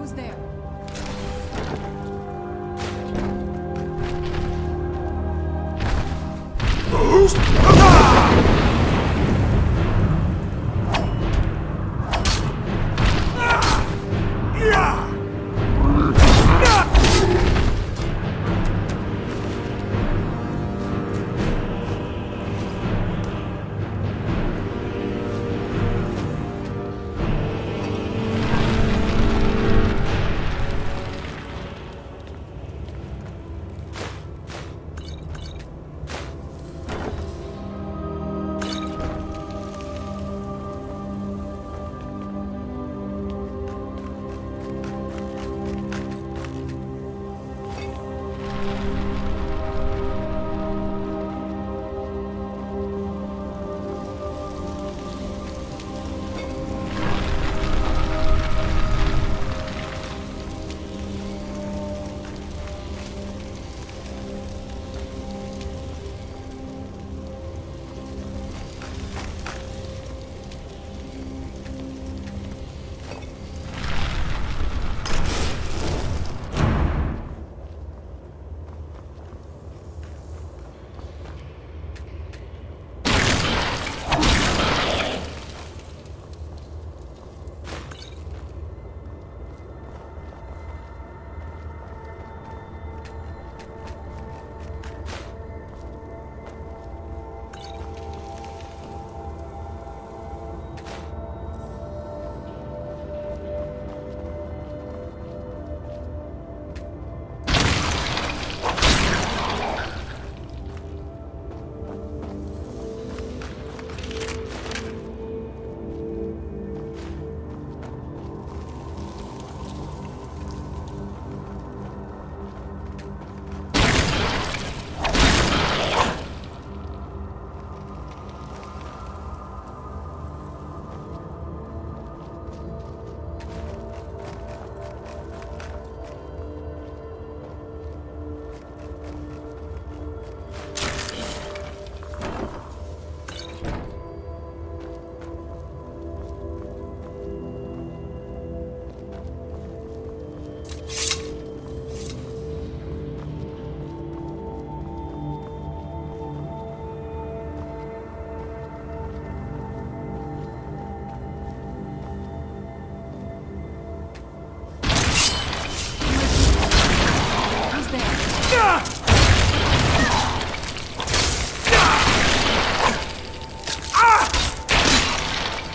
Who's there?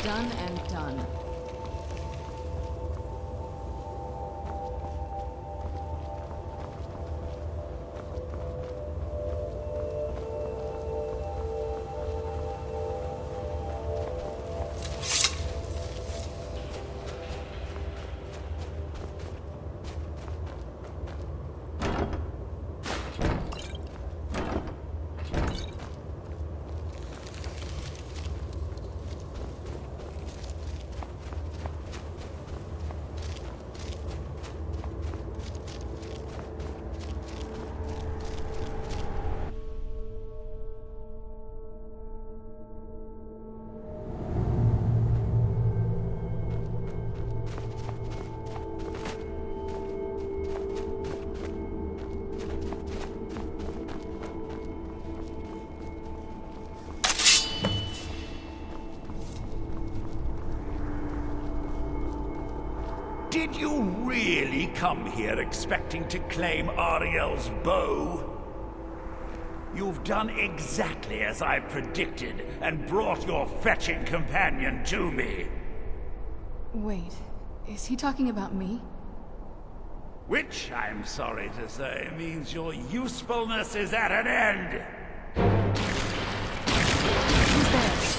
Done and done. Did you really come here expecting to claim Ariel's bow? You've done exactly as I predicted and brought your fetching companion to me. Wait, is he talking about me? Which, I'm sorry to say, means your usefulness is at an end. Who's there?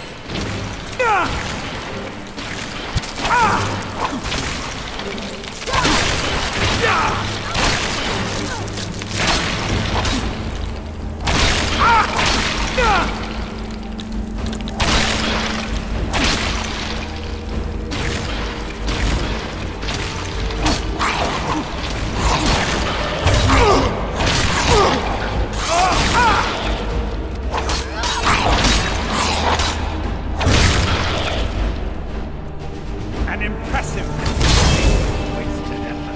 An impressive display of wasted effort.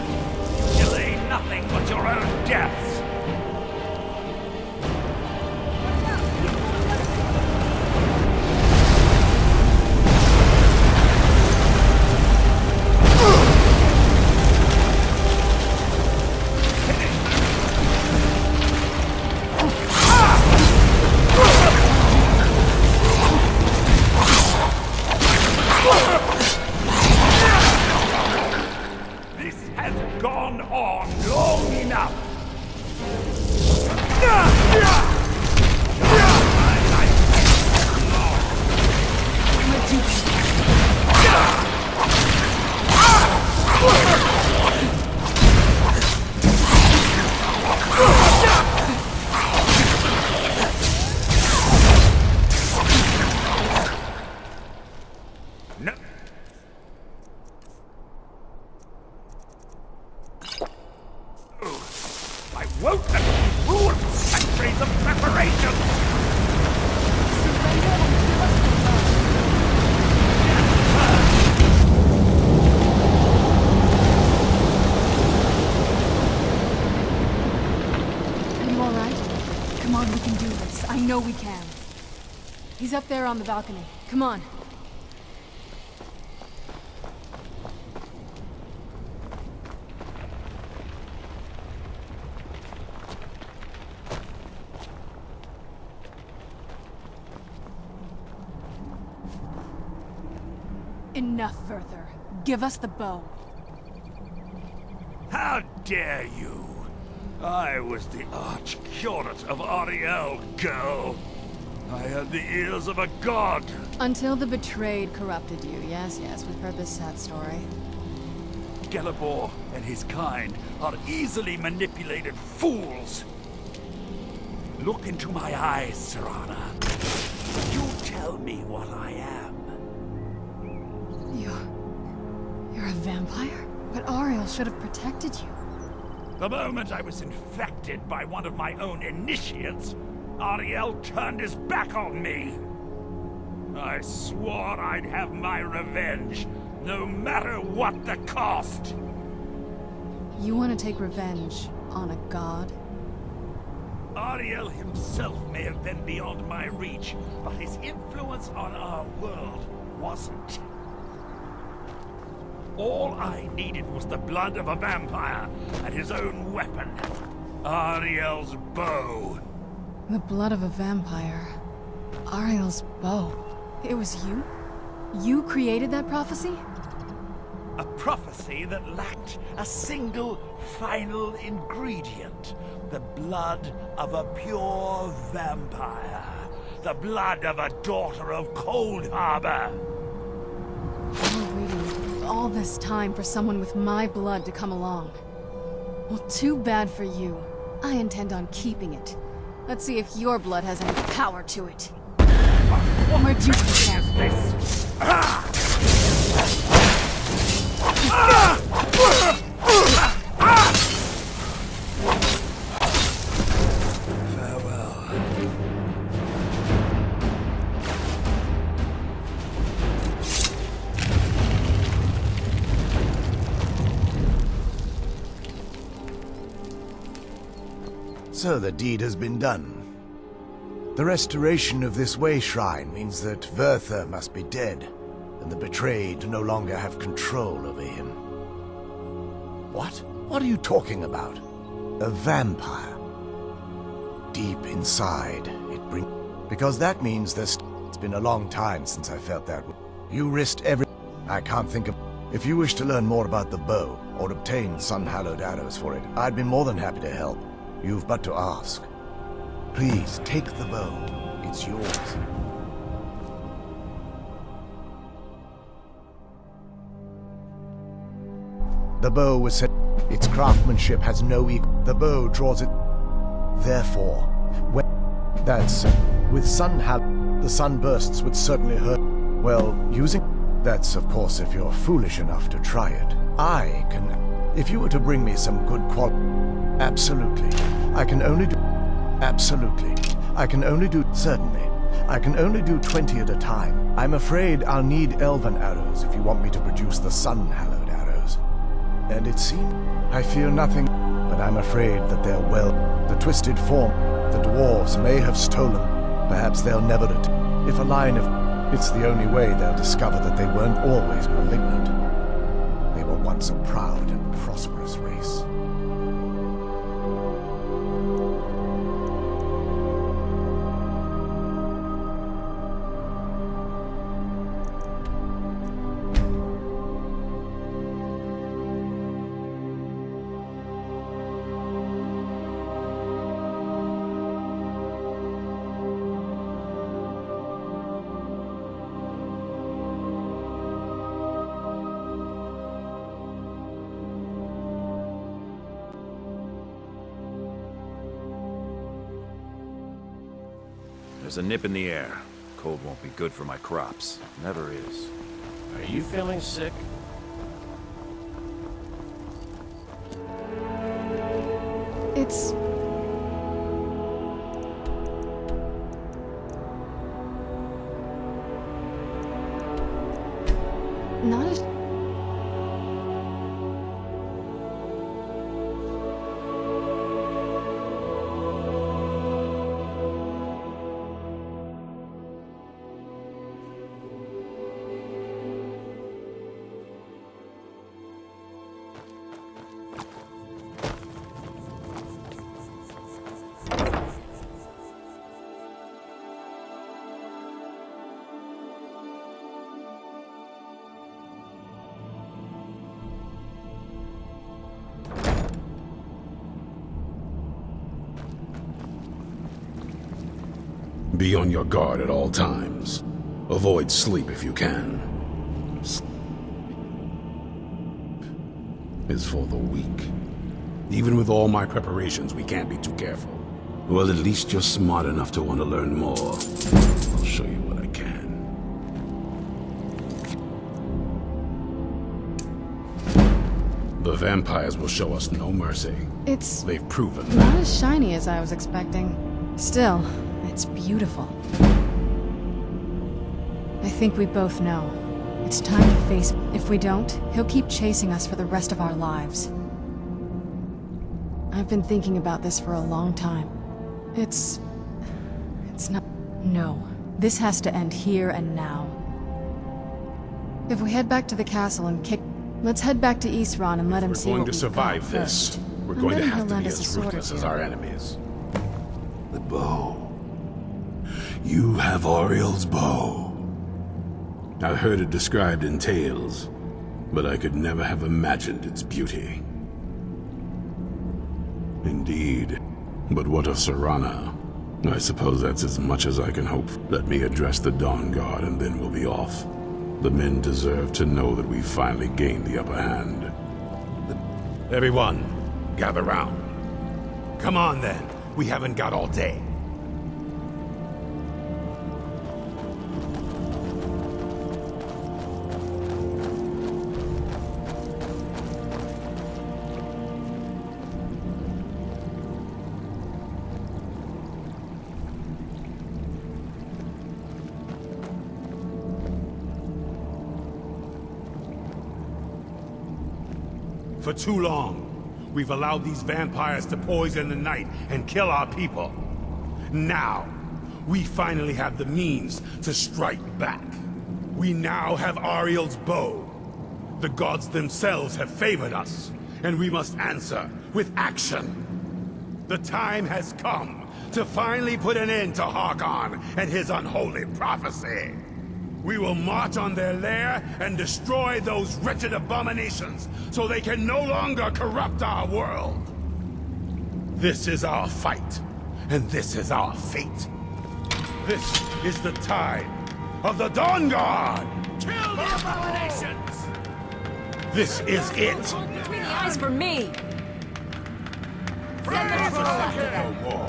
nothing but your own deaths. Gone on long enough. No. I won't let you ruin centuries of preparation! Surrender and give us the love. Are you alright? Come on, we can do this. I know we can. He's up there on the balcony. Come on. Enough, Werther. Give us the bow. How dare you? I was the arch-curate of Ariel, girl. I had the ears of a god. Until the betrayed corrupted you. Yes, we've heard this sad story. Gelibor and his kind are easily manipulated fools. Look into my eyes, Serana. You tell me what I am. You're a vampire? But Ariel should have protected you. The moment I was infected by one of my own initiates, Ariel turned his back on me. I swore I'd have my revenge, no matter what the cost. You want to take revenge on a god? Ariel himself may have been beyond my reach, but his influence on our world wasn't. All I needed was the blood of a vampire and his own weapon, Ariel's bow. The blood of a vampire. Ariel's bow. It was you? You created that prophecy? A prophecy that lacked a single final ingredient. The blood of a pure vampire. The blood of a daughter of Cold Harbor. You're waiting all this time for someone with my blood to come along. Well, too bad for you. I intend on keeping it. Let's see if your blood has any power to it. Where'd you get that? This? Farewell. So the deed has been done. The restoration of this way shrine means that Werther must be dead, and the betrayed no longer have control over him. What? What are you talking about? A vampire. Deep inside, it brings... Because that means it's been a long time since I felt that way. You risked every... I can't think of... If you wish to learn more about the bow, or obtain sun-hallowed arrows for it, I'd be more than happy to help. You've but to ask. Please, take the bow. It's yours. The bow was set. Its craftsmanship has no equal. The bow draws it. Therefore, when... That's... With the sunbursts would certainly hurt. Well, using... That's, of course, if you're foolish enough to try it. I can... If you were to bring me some good quality... Absolutely. I can only do... Absolutely. I can only do... Certainly. I can only do 20 at a time. I'm afraid I'll need elven arrows if you want me to produce the sun-hallowed arrows. And it seems... I fear nothing... but I'm afraid that the twisted form the dwarves may have stolen. Perhaps they'll never if a line of... It's the only way they'll discover that they weren't always malignant. They were once a proud and prosperous race. There's a nip in the air. Cold won't be good for my crops. Never is. Are you feeling sick? It's... not as... Be on your guard at all times. Avoid sleep if you can. Sleep is for the weak. Even with all my preparations, we can't be too careful. Well, at least you're smart enough to want to learn more. I'll show you what I can. The vampires will show us no mercy. it's... They've proven not that. as shiny as I was expecting. Still, it's beautiful. I think we both know. It's time to face him. If we don't, he'll keep chasing us for the rest of our lives. I've been thinking about this for a long time. It's not... No. This has to end here and now. If we head back to the castle and kick... Let's head back to Eastron and let him see We're what going to we've survive got this. first. We're I'm going to betting have he'll to lend be us a as sword or ruthless as two. our enemies. The bow. You have Oriel's bow. I've heard it described in tales, but I could never have imagined its beauty. Indeed. But what of Serana? I suppose that's as much as I can hope. Let me address the Dawn Guard and then we'll be off. The men deserve to know that we've finally gained the upper hand. Everyone, gather round. Come on then, we haven't got all day. For too long, we've allowed these vampires to poison the night and kill our people. Now, we finally have the means to strike back. We now have Ariel's bow. The gods themselves have favored us, and we must answer with action. The time has come to finally put an end to Harkon and his unholy prophecy. We will march on their lair and destroy those wretched abominations so they can no longer corrupt our world. This is our fight, and this is our fate. This is the time of the Dawn Guard! Kill the abominations! This is it! Between the eyes for me! Send them No more.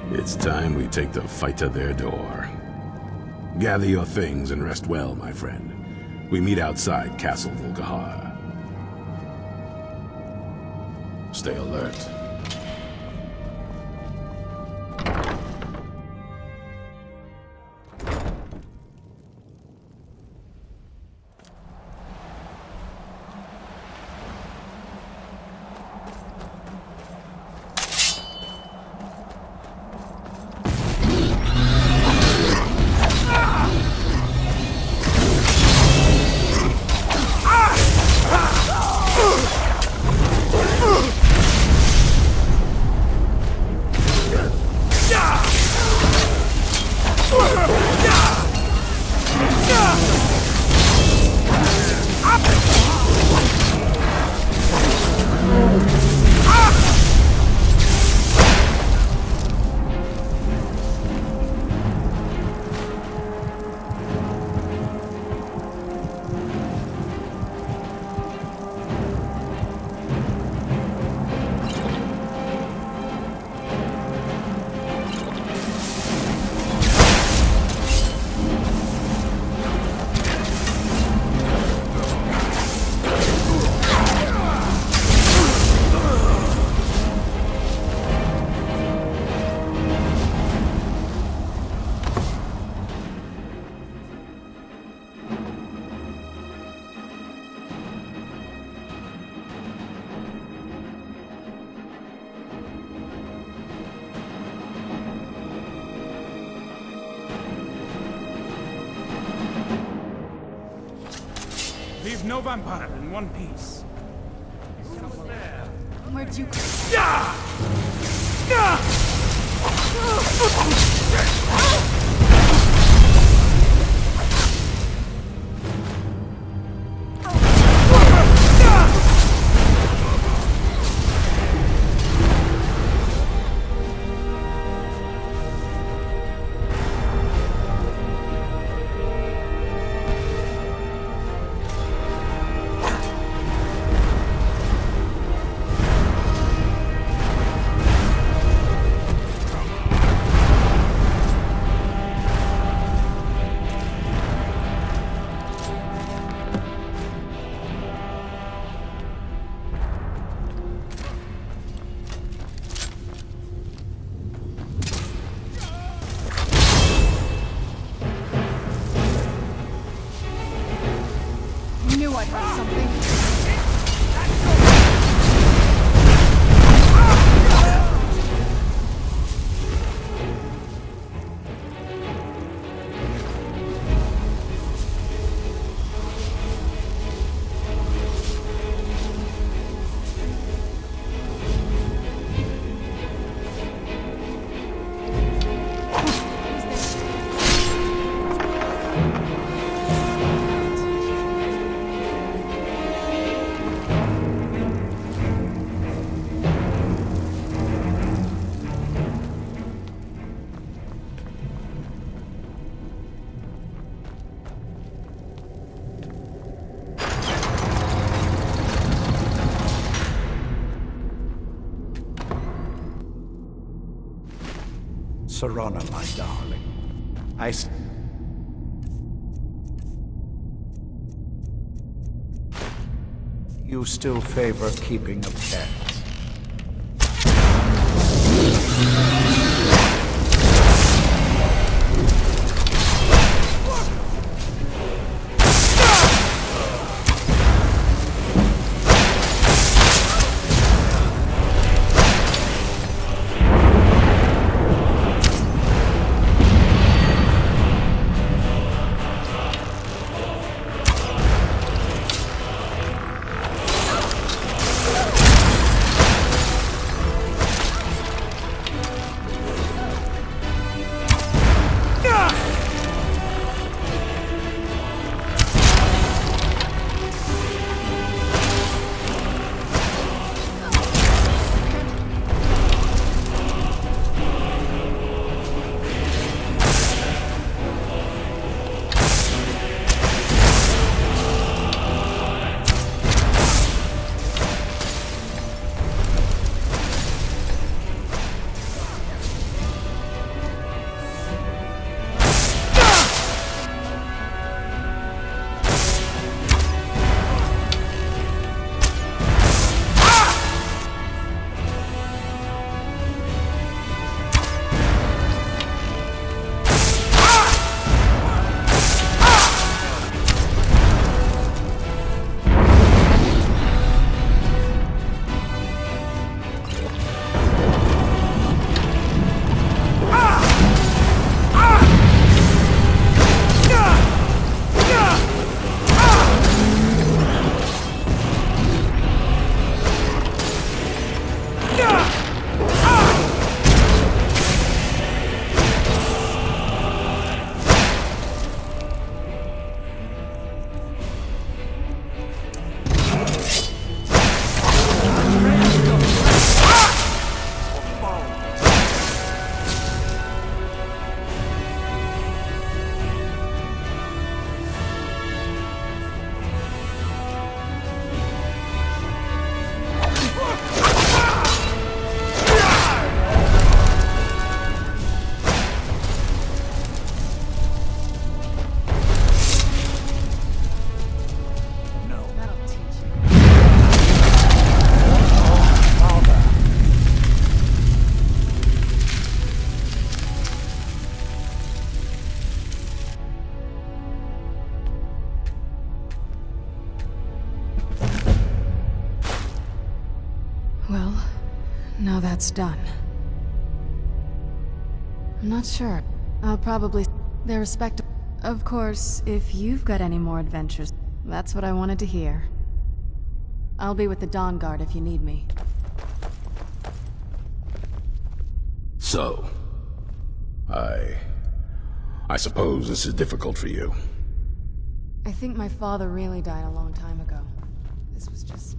It's time we take the fight to their door. Gather your things and rest well, my friend. We meet outside Castle Volkihar. Stay alert. leave no vampire in one piece. Where'd you go? Knew I heard something. Serana, my darling. You still favor keeping a pet? Well, now that's done. I'm not sure. I'll probably... They're respectable. Of course, if you've got any more adventures, That's what I wanted to hear. I'll be with the Dawn Guard if you need me. So, I suppose this is difficult for you. I think my father really died a long time ago. This was just...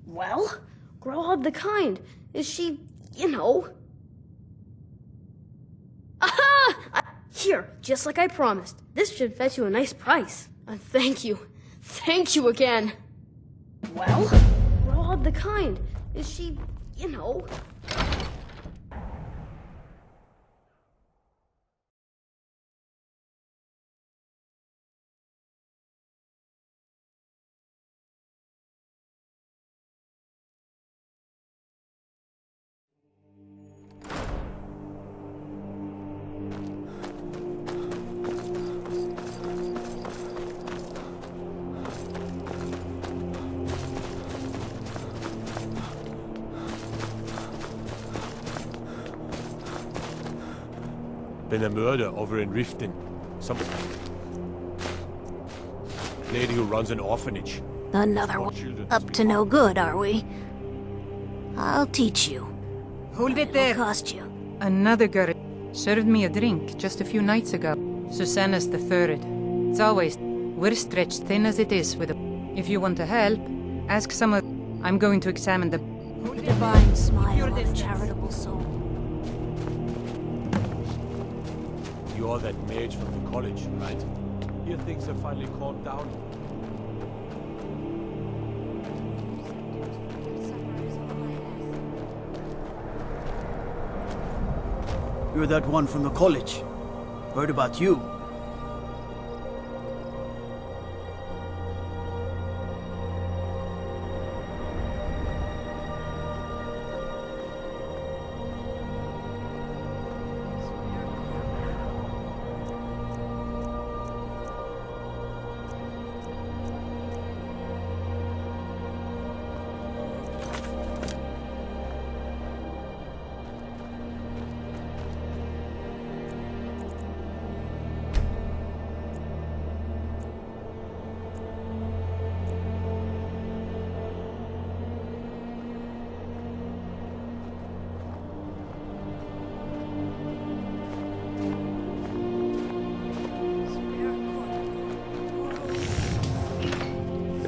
Well, Growhub the Kind. Is she, you know... Aha! Here, just like I promised. This should fetch you a nice price. Thank you. Thank you again. Well, Growhub the Kind. Is she, you know... Been a murder over in Riften. Some lady who runs an orphanage. Another one. Up to no good, are we? I'll teach you. Hold it It'll there. cost you. Another girl served me a drink just a few nights ago. Susanna's the third. It's always, we're stretched thin as it is with a... If you want to help, ask some of... I'm going to examine the... The divine smile of a charitable soul. You're that mage from the college, right? Here things have finally calmed down. You're that one from the college. Heard about you.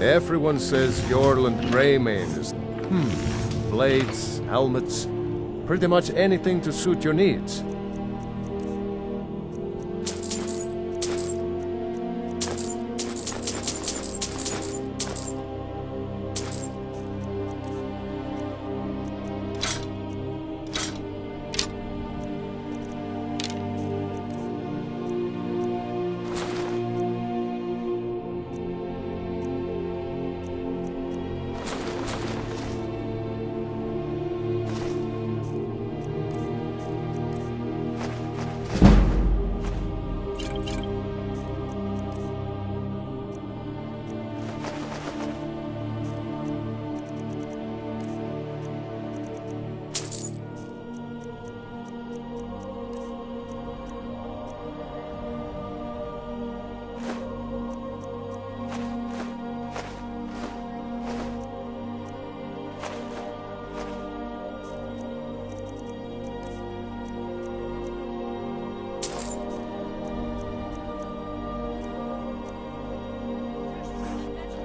Everyone says Jorland Greymane is... blades, helmets, pretty much anything to suit your needs.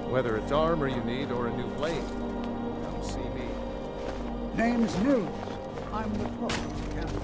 Whether it's armor you need or a new blade, come see me. Name's News. I'm the cook. Captain.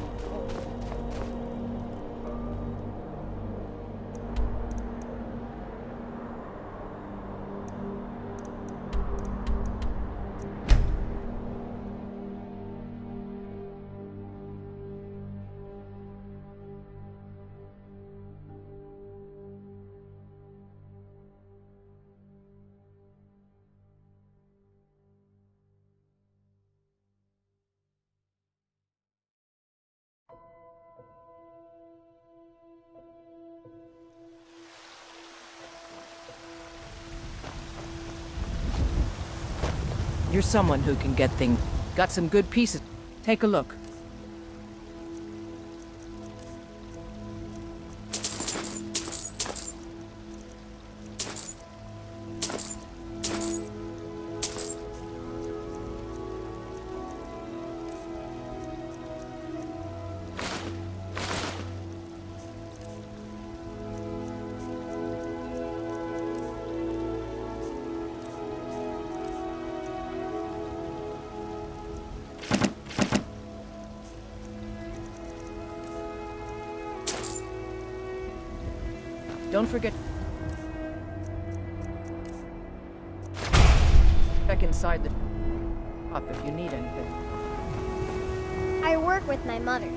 You're someone who can get things. Got some good pieces. Take a look. Don't forget. Check inside the shop if you need anything. I work with my mother.